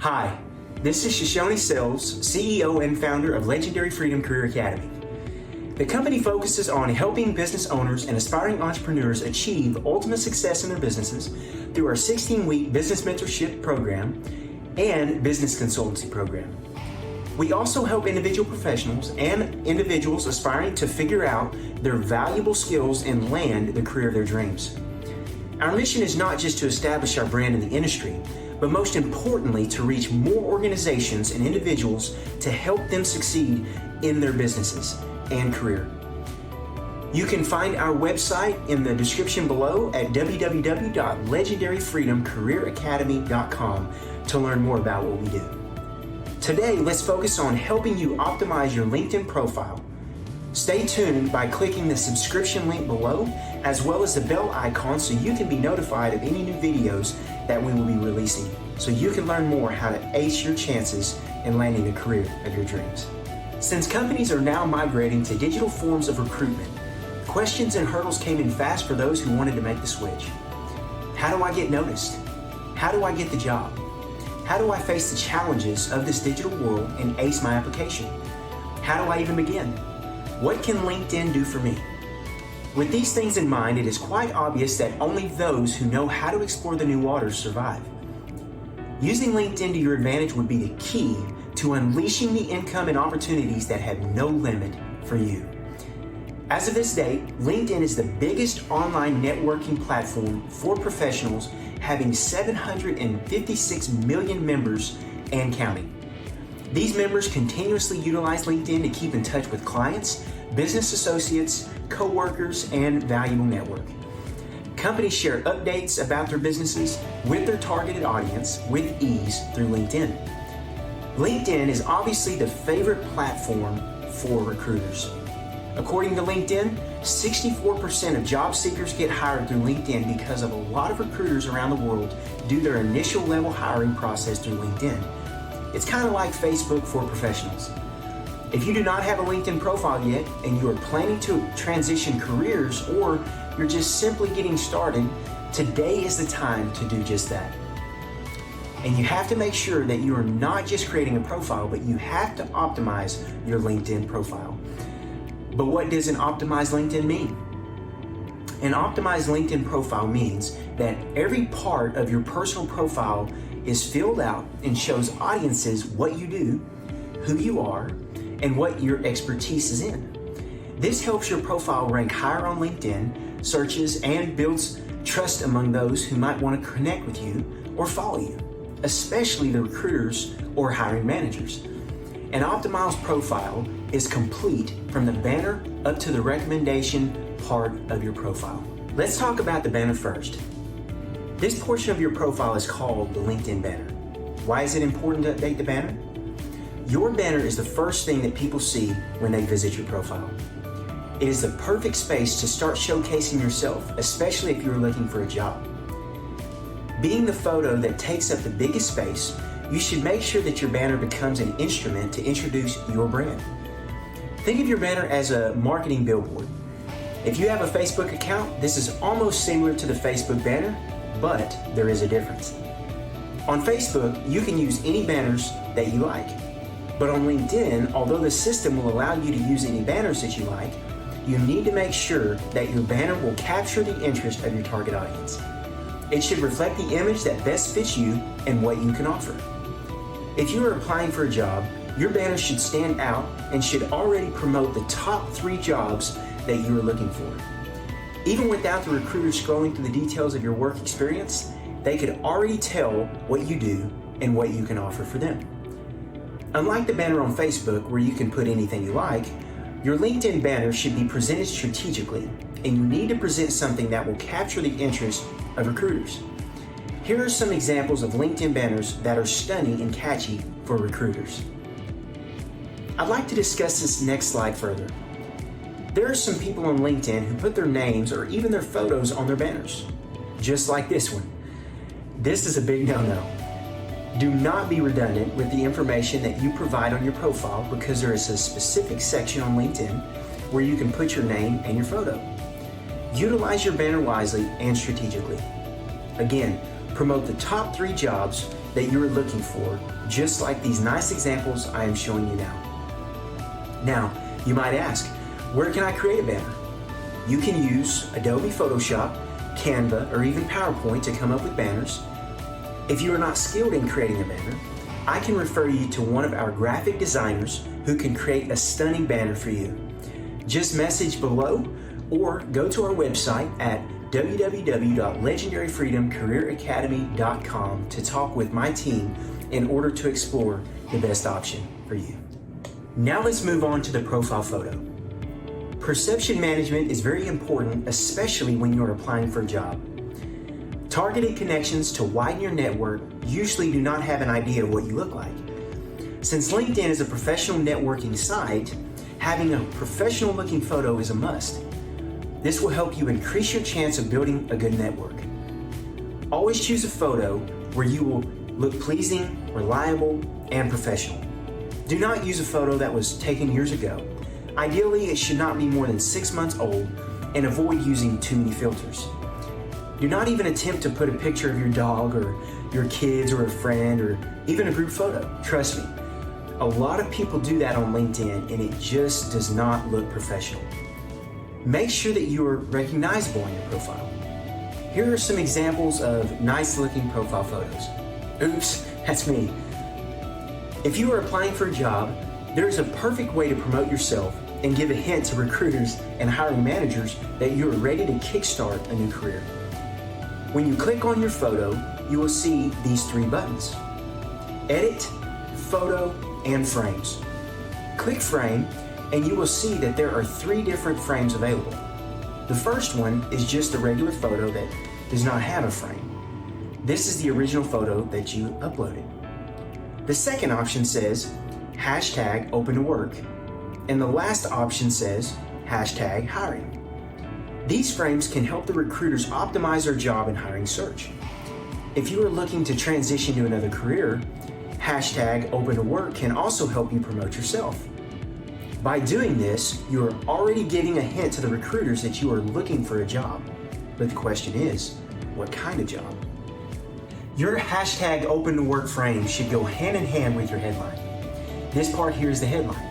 Hi, this is Shoshone Sells, CEO and founder of Legendary Freedom Career Academy. The company focuses on helping business owners and aspiring entrepreneurs achieve ultimate success in their businesses through our 16-week business mentorship program and business consultancy program. We also help individual professionals and individuals aspiring to figure out their valuable skills and land the career of their dreams. Our mission is not just to establish our brand in the industry, but most importantly, to reach more organizations and individuals to help them succeed in their businesses and career. You can find our website in the description below at www.legendaryfreedomcareeracademy.com to learn more about what we do. Today, let's focus on helping you optimize your LinkedIn profile. Stay tuned by clicking the subscription link below, as well as the bell icon so you can be notified of any new videos that we will be releasing, so you can learn more how to ace your chances in landing the career of your dreams. Since companies are now migrating to digital forms of recruitment, questions and hurdles came in fast for those who wanted to make the switch. How do I get noticed? How do I get the job? How do I face the challenges of this digital world and ace my application? How do I even begin? What can LinkedIn do for me? With these things in mind, it is quite obvious that only those who know how to explore the new waters survive. Using LinkedIn to your advantage would be the key to unleashing the income and opportunities that have no limit for you. As of this date, LinkedIn is the biggest online networking platform for professionals, having 756 million members and counting. These members continuously utilize LinkedIn to keep in touch with clients, business associates, co-workers, and valuable network. Companies share updates about their businesses with their targeted audience with ease through LinkedIn. LinkedIn is obviously the favorite platform for recruiters. According to LinkedIn, 64% of job seekers get hired through LinkedIn because of a lot of recruiters around the world do their initial level hiring process through LinkedIn. It's kind of like Facebook for professionals. If you do not have a LinkedIn profile yet and you are planning to transition careers, or you're just simply getting started, today is the time to do just that. And you have to make sure that you are not just creating a profile, but you have to optimize your LinkedIn profile. But what does an optimized LinkedIn mean? An optimized LinkedIn profile means that every part of your personal profile is filled out and shows audiences what you do, who you are, and what your expertise is in. This helps your profile rank higher on LinkedIn searches and builds trust among those who might want to connect with you or follow you, especially the recruiters or hiring managers. An optimized profile is complete from the banner up to the recommendation part of your profile. Let's talk about the banner first. This portion of your profile is called the LinkedIn banner. Why is it important to update the banner? Your banner is the first thing that people see when they visit your profile. It is the perfect space to start showcasing yourself, especially if you're looking for a job. Being the photo that takes up the biggest space, you should make sure that your banner becomes an instrument to introduce your brand. Think of your banner as a marketing billboard. If you have a Facebook account, this is almost similar to the Facebook banner, but there is a difference. On Facebook, you can use any banners that you like. But on LinkedIn, although the system will allow you to use any banners that you like, you need to make sure that your banner will capture the interest of your target audience. It should reflect the image that best fits you and what you can offer. If you are applying for a job, your banner should stand out and should already promote the top 3 jobs that you are looking for. Even without the recruiter scrolling through the details of your work experience, they could already tell what you do and what you can offer for them. Unlike the banner on Facebook where you can put anything you like, your LinkedIn banner should be presented strategically, and you need to present something that will capture the interest of recruiters. Here are some examples of LinkedIn banners that are stunning and catchy for recruiters. I'd like to discuss this next slide further. There are some people on LinkedIn who put their names or even their photos on their banners, just like this one. This is a big no-no. Do not be redundant with the information that you provide on your profile, because there is a specific section on LinkedIn where you can put your name and your photo. Utilize your banner wisely and strategically. Again, promote the top 3 jobs that you are looking for, just like these nice examples I am showing you now. Now, you might ask, where can I create a banner? You can use Adobe Photoshop, Canva, or even PowerPoint to come up with banners. If you are not skilled in creating a banner, I can refer you to one of our graphic designers who can create a stunning banner for you. Just message below or go to our website at www.legendaryfreedomcareeracademy.com to talk with my team in order to explore the best option for you. Now let's move on to the profile photo. Perception management is very important, especially when you're applying for a job. Targeted connections to widen your network usually do not have an idea of what you look like. Since LinkedIn is a professional networking site, having a professional looking photo is a must. This will help you increase your chance of building a good network. Always choose a photo where you will look pleasing, reliable, and professional. Do not use a photo that was taken years ago. Ideally, it should not be more than 6 months old, and avoid using too many filters. Do not even attempt to put a picture of your dog or your kids or a friend or even a group photo. Trust me, a lot of people do that on LinkedIn and it just does not look professional. Make sure that you are recognizable on your profile. Here are some examples of nice looking profile photos. Oops, that's me. If you are applying for a job, there is a perfect way to promote yourself and give a hint to recruiters and hiring managers that you are ready to kickstart a new career. When you click on your photo, you will see these 3 buttons: Edit, Photo, and Frames. Click Frame, and you will see that there are 3 different frames available. The first one is just a regular photo that does not have a frame. This is the original photo that you uploaded. The second option says #open to work, and the last option says #hiring. These frames can help the recruiters optimize their job and hiring search. If you are looking to transition to another career, #open to work can also help you promote yourself. By doing this, you are already giving a hint to the recruiters that you are looking for a job. But the question is, what kind of job? Your #open to work frame should go hand in hand with your headline. This part here is the headline.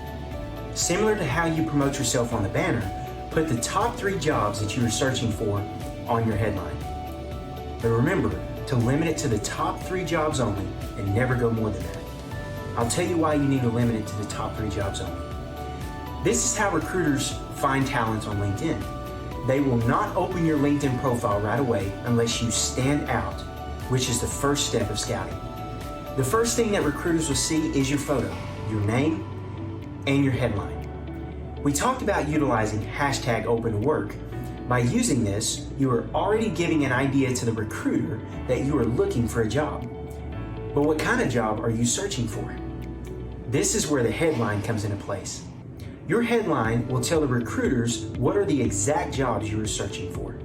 Similar to how you promote yourself on the banner, put the top 3 jobs that you are searching for on your headline. But remember to limit it to the top 3 jobs only and never go more than that. I'll tell you why you need to limit it to the top 3 jobs only. This is how recruiters find talent on LinkedIn. They will not open your LinkedIn profile right away unless you stand out, which is the first step of scouting. The first thing that recruiters will see is your photo, your name, and your headline. We talked about utilizing #open to work. By using this, you are already giving an idea to the recruiter that you are looking for a job. But what kind of job are you searching for? This is where the headline comes into place. Your headline will tell the recruiters what are the exact jobs you are searching for.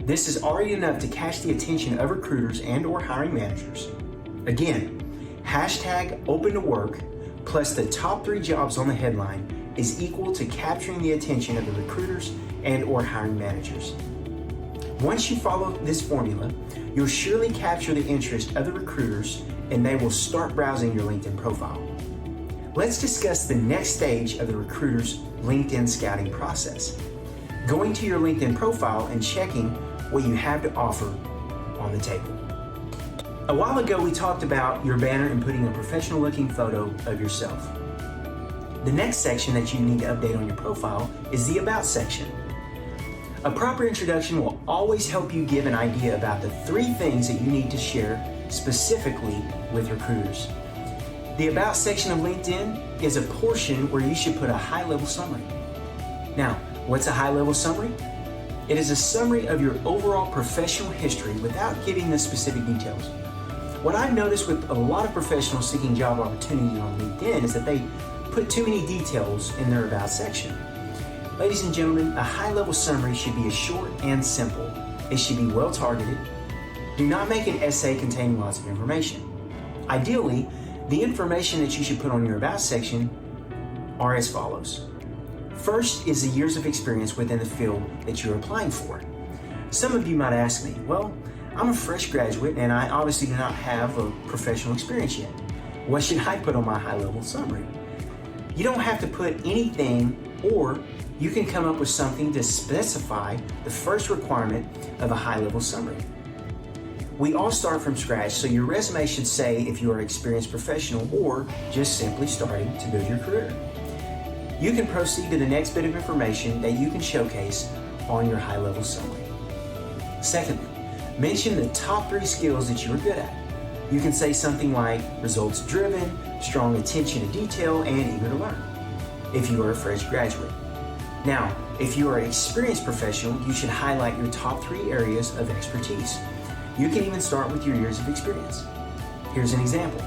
This is already enough to catch the attention of recruiters and/or hiring managers. Again, #open to work plus the top 3 jobs on the headline is equal to capturing the attention of the recruiters and/or hiring managers. Once you follow this formula, you'll surely capture the interest of the recruiters and they will start browsing your LinkedIn profile. Let's discuss the next stage of the recruiter's LinkedIn scouting process. Going to your LinkedIn profile and checking what you have to offer on the table. A while ago, we talked about your banner and putting a professional looking photo of yourself. The next section that you need to update on your profile is the About section. A proper introduction will always help you give an idea about the 3 things that you need to share specifically with recruiters. The About section of LinkedIn is a portion where you should put a high-level summary. Now, what's a high-level summary? It is a summary of your overall professional history without giving the specific details. What I've noticed with a lot of professionals seeking job opportunities on LinkedIn is that they put too many details in their About section. Ladies and gentlemen, a high-level summary should be short and simple. It should be well-targeted. Do not make an essay containing lots of information. Ideally, the information that you should put on your About section are as follows. First is the years of experience within the field that you're applying for. Some of you might ask me, well, I'm a fresh graduate and I obviously do not have a professional experience yet. What should I put on my high-level summary? You don't have to put anything, or you can come up with something to specify the first requirement of a high-level summary. We all start from scratch, so your resume should say if you are an experienced professional or just simply starting to build your career. You can proceed to the next bit of information that you can showcase on your high-level summary. Secondly, mention the top 3 skills that you are good at. You can say something like results-driven, strong attention to detail, and eager to learn, if you are a fresh graduate. Now, if you are an experienced professional, you should highlight your top 3 areas of expertise. You can even start with your years of experience. Here's an example.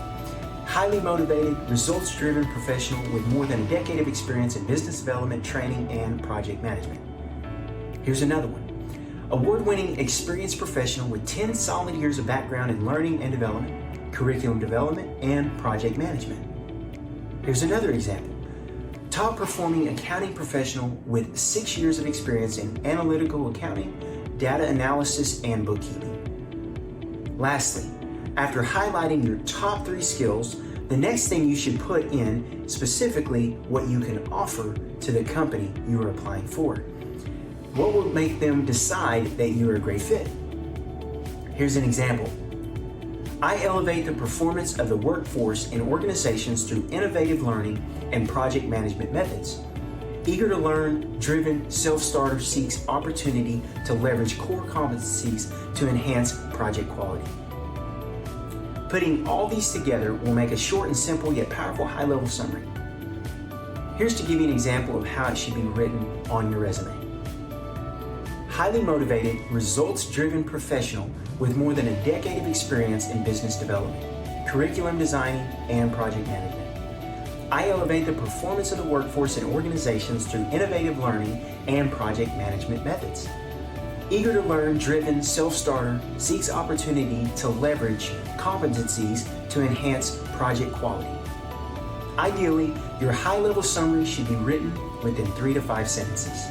Highly motivated, results-driven professional with more than a decade of experience in business development, training, and project management. Here's another one. Award-winning experienced professional with 10 solid years of background in learning and development, curriculum development, and project management. Here's another example. Top-performing accounting professional with 6 years of experience in analytical accounting, data analysis, and bookkeeping. Lastly, after highlighting your top 3 skills, the next thing you should put in specifically what you can offer to the company you are applying for. What will make them decide that you are a great fit? Here's an example. I elevate the performance of the workforce in organizations through innovative learning and project management methods. Eager to learn, driven, self-starter seeks opportunity to leverage core competencies to enhance project quality. Putting all these together will make a short and simple yet powerful high-level summary. Here's to give you an example of how it should be written on your resume. Highly motivated, results-driven professional with more than a decade of experience in business development, curriculum designing, and project management. I elevate the performance of the workforce in organizations through innovative learning and project management methods. Eager to learn, driven, self-starter, seeks opportunity to leverage competencies to enhance project quality. Ideally, your high-level summary should be written within 3 to 5 sentences.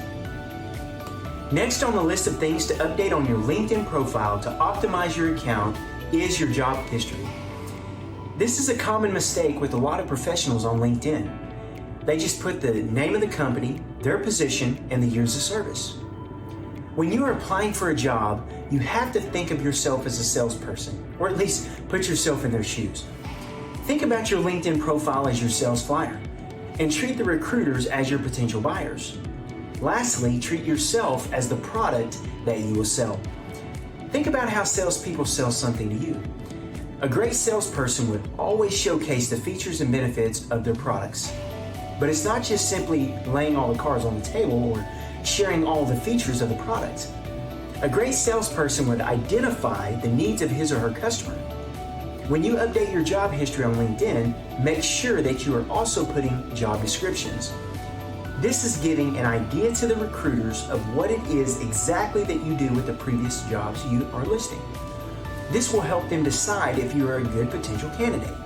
Next on the list of things to update on your LinkedIn profile to optimize your account is your job history. This is a common mistake with a lot of professionals on LinkedIn. They just put the name of the company, their position, and the years of service. When you are applying for a job, you have to think of yourself as a salesperson, or at least put yourself in their shoes. Think about your LinkedIn profile as your sales flyer, and treat the recruiters as your potential buyers. Lastly, treat yourself as the product that you will sell. Think about how salespeople sell something to you. A great salesperson would always showcase the features and benefits of their products. But it's not just simply laying all the cards on the table or sharing all the features of the product. A great salesperson would identify the needs of his or her customer. When you update your job history on LinkedIn, make sure that you are also putting job descriptions. This is giving an idea to the recruiters of what it is exactly that you do with the previous jobs you are listing. This will help them decide if you are a good potential candidate.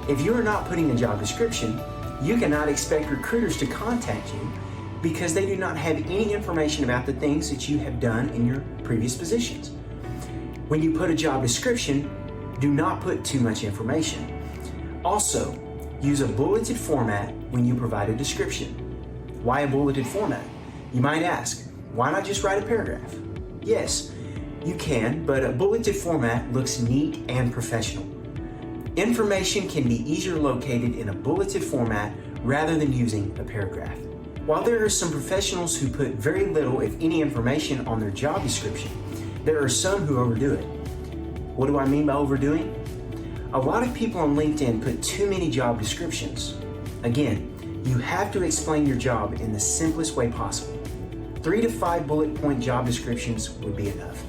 If you are not putting a job description, you cannot expect recruiters to contact you because they do not have any information about the things that you have done in your previous positions. When you put a job description, do not put too much information. Also, use a bulleted format when you provide a description. Why a bulleted format? You might ask, why not just write a paragraph? Yes, you can, but a bulleted format looks neat and professional. Information can be easier located in a bulleted format rather than using a paragraph. While there are some professionals who put very little, if any, information on their job description, there are some who overdo it. What do I mean by overdoing? A lot of people on LinkedIn put too many job descriptions. Again, you have to explain your job in the simplest way possible. 3 to 5 bullet point job descriptions would be enough.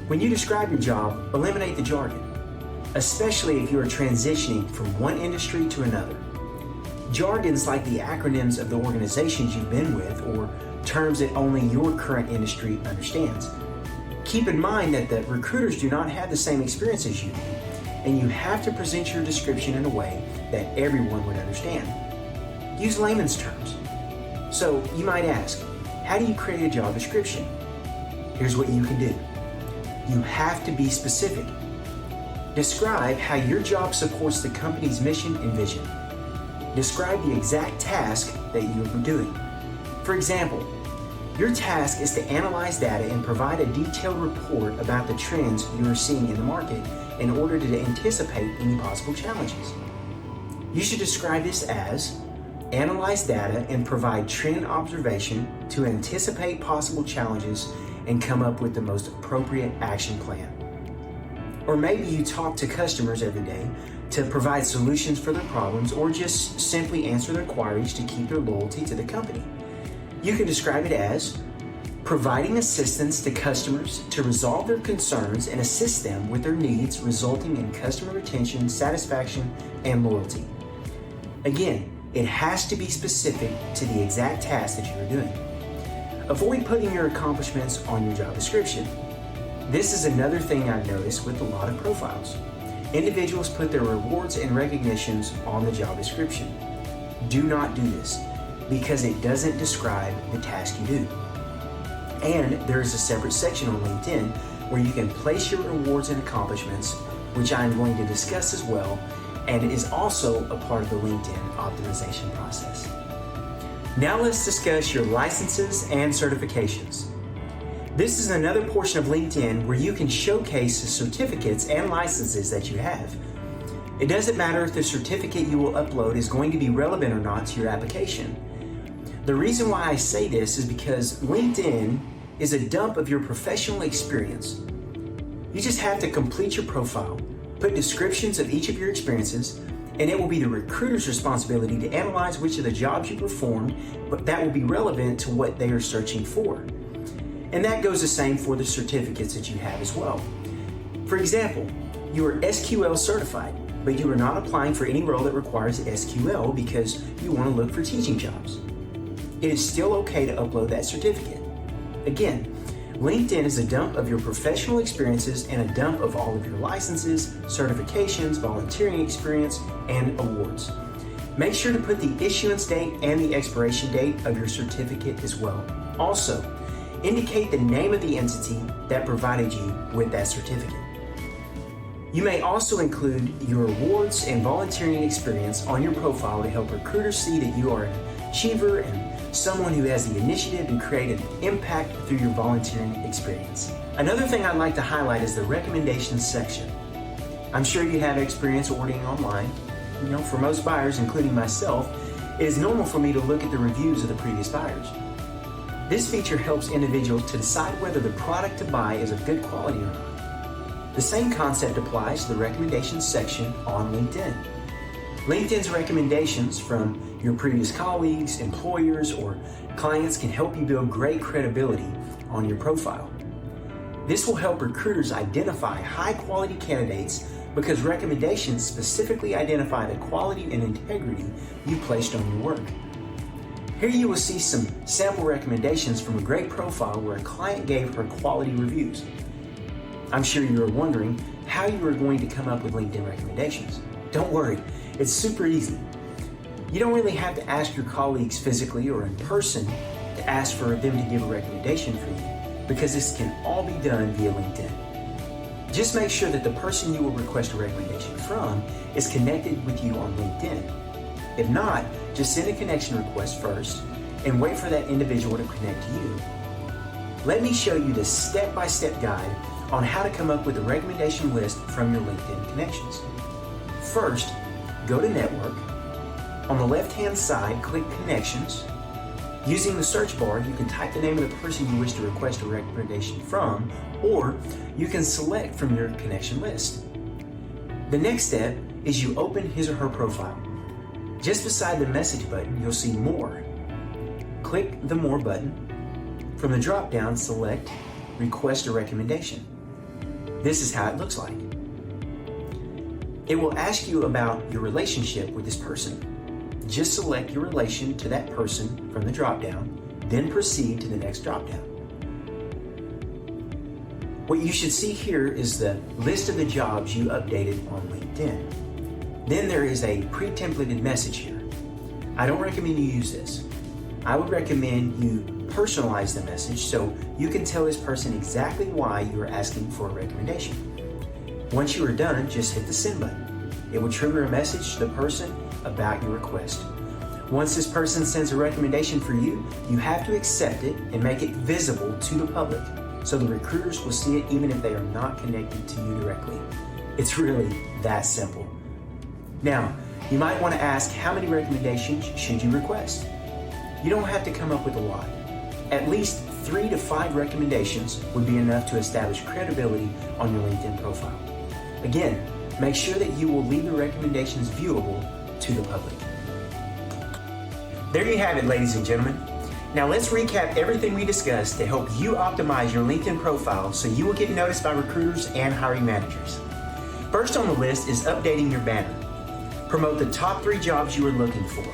When you describe your job, eliminate the jargon, especially if you are transitioning from one industry to another. Jargons like the acronyms of the organizations you've been with or terms that only your current industry understands. Keep in mind that the recruiters do not have the same experience as you do, and you have to present your description in a way that everyone would understand. Use layman's terms. So you might ask, how do you create a job description? Here's what you can do. you have to be specific. Describe how your job supports the company's mission and vision. Describe the exact task that you are doing. For example, your task is to analyze data and provide a detailed report about the trends you are seeing in the market in order to anticipate any possible challenges. You should describe this as analyze data and provide trend observation to anticipate possible challenges and come up with the most appropriate action plan. Or maybe you talk to customers every day to provide solutions for their problems, or just simply answer their queries to keep their loyalty to the company. You can describe it as providing assistance to customers to resolve their concerns and assist them with their needs, resulting in customer retention, satisfaction, and loyalty. Again, it has to be specific to the exact task that you are doing. Avoid putting your accomplishments on your job description. This is another thing I've noticed with a lot of profiles. Individuals put their rewards and recognitions on the job description. Do not do this because it doesn't describe the task you do. And there is a separate section on LinkedIn where you can place your rewards and accomplishments, which I'm going to discuss as well, and it is also a part of the LinkedIn optimization process. Now let's discuss your licenses and certifications. This is another portion of LinkedIn where you can showcase the certificates and licenses that you have. It doesn't matter if the certificate you will upload is going to be relevant or not to your application. The reason why I say this is because LinkedIn is a dump of your professional experience. You just have to complete your profile, put descriptions of each of your experiences, and it will be the recruiter's responsibility to analyze which of the jobs you performed, but that will be relevant to what they are searching for. And that goes the same for the certificates that you have as well. For example, you are SQL certified, but you are not applying for any role that requires SQL because you want to look for teaching jobs. It is still okay to upload that certificate. Again, LinkedIn is a dump of your professional experiences and a dump of all of your licenses, certifications, volunteering experience, and awards. Make sure to put the issuance date and the expiration date of your certificate as well. Also, indicate the name of the entity that provided you with that certificate. You may also include your awards and volunteering experience on your profile to help recruiters see that you are an achiever and someone who has the initiative to create an impact through your volunteering experience. Another thing I'd like to highlight is the recommendations section. I'm sure you have experience ordering online. For most buyers, including myself, it is normal for me to look at the reviews of the previous buyers. This feature helps individuals to decide whether the product to buy is of good quality or not. The same concept applies to the recommendations section on LinkedIn. LinkedIn's recommendations from your previous colleagues, employers, or clients can help you build great credibility on your profile. This will help recruiters identify high-quality candidates because recommendations specifically identify the quality and integrity you placed on your work. Here you will see some sample recommendations from a great profile where a client gave her quality reviews. I'm sure you are wondering how you are going to come up with LinkedIn recommendations. Don't worry, it's super easy. You don't really have to ask your colleagues physically or in person to ask for them to give a recommendation for you, because this can all be done via LinkedIn. Just make sure that the person you will request a recommendation from is connected with you on LinkedIn. If not, just send a connection request first and wait for that individual to connect to you. Let me show you the step-by-step guide on how to come up with a recommendation list from your LinkedIn connections. First, go to Network. On the left-hand side, click Connections. Using the search bar, you can type the name of the person you wish to request a recommendation from, or you can select from your connection list. The next step is you open his or her profile. Just beside the message button, you'll see More. Click the More button. From the drop-down, select Request a Recommendation. This is how it looks like. It will ask you about your relationship with this person. Just select your relation to that person from the drop-down, then proceed to the next drop-down. What you should see here is the list of the jobs you updated on LinkedIn. Then there is a pre-templated message here. I don't recommend you use this. I would recommend you personalize the message so you can tell this person exactly why you are asking for a recommendation. Once you are done, just hit the send button. It will trigger a message to the person about your request. Once this person sends a recommendation for you, you have to accept it and make it visible to the public so the recruiters will see it even if they are not connected to you directly. It's really that simple. Now, you might want to ask, how many recommendations should you request? You don't have to come up with a lot. At least 3 to 5 recommendations would be enough to establish credibility on your LinkedIn profile. Again, make sure that you will leave the recommendations viewable to the public. There you have it, ladies and gentlemen. Now let's recap everything we discussed to help you optimize your LinkedIn profile so you will get noticed by recruiters and hiring managers. First on the list is updating your banner. Promote the top 3 jobs you are looking for.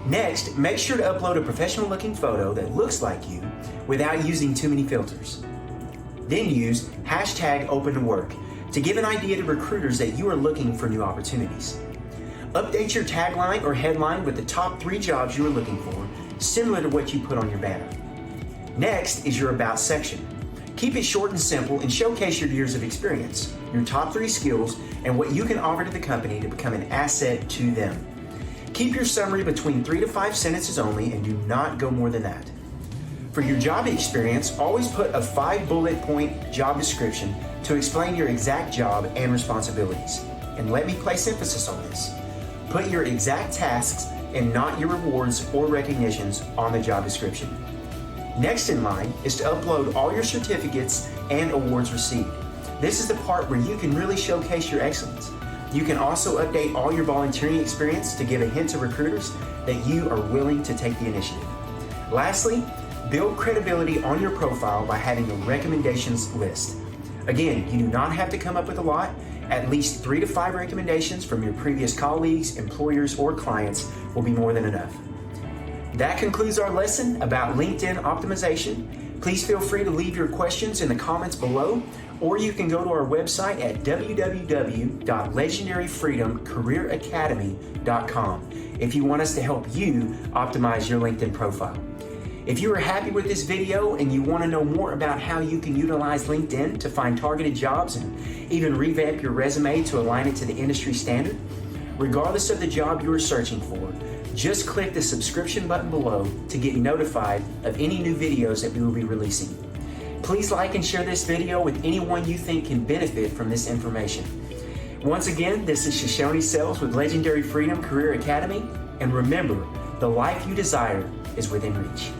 Next, make sure to upload a professional looking photo that looks like you without using too many filters. Then use #OpenToWork to give an idea to recruiters that you are looking for new opportunities. Update your tagline or headline with the top 3 jobs you are looking for, similar to what you put on your banner. Next is your About section. Keep it short and simple and showcase your years of experience, your top 3 skills, and what you can offer to the company to become an asset to them. Keep your summary between 3 to 5 sentences only and do not go more than that. For your job experience, always put a 5 bullet point job description to explain your exact job and responsibilities. And let me place emphasis on this. Put your exact tasks and not your rewards or recognitions on the job description. Next in line is to upload all your certificates and awards received. This is the part where you can really showcase your excellence. You can also update all your volunteering experience to give a hint to recruiters that you are willing to take the initiative. Lastly, build credibility on your profile by having a recommendations list. Again, you do not have to come up with a lot. At least 3 to 5 recommendations from your previous colleagues, employers, or clients will be more than enough. That concludes our lesson about LinkedIn optimization. Please feel free to leave your questions in the comments below, or you can go to our website at www.legendaryfreedomcareeracademy.com if you want us to help you optimize your LinkedIn profile. If you are happy with this video and you want to know more about how you can utilize LinkedIn to find targeted jobs and even revamp your resume to align it to the industry standard, regardless of the job you are searching for, just click the subscription button below to get notified of any new videos that we will be releasing. Please like and share this video with anyone you think can benefit from this information. Once again, this is Shoshone Sells with Legendary Freedom Career Academy, and remember, the life you desire is within reach.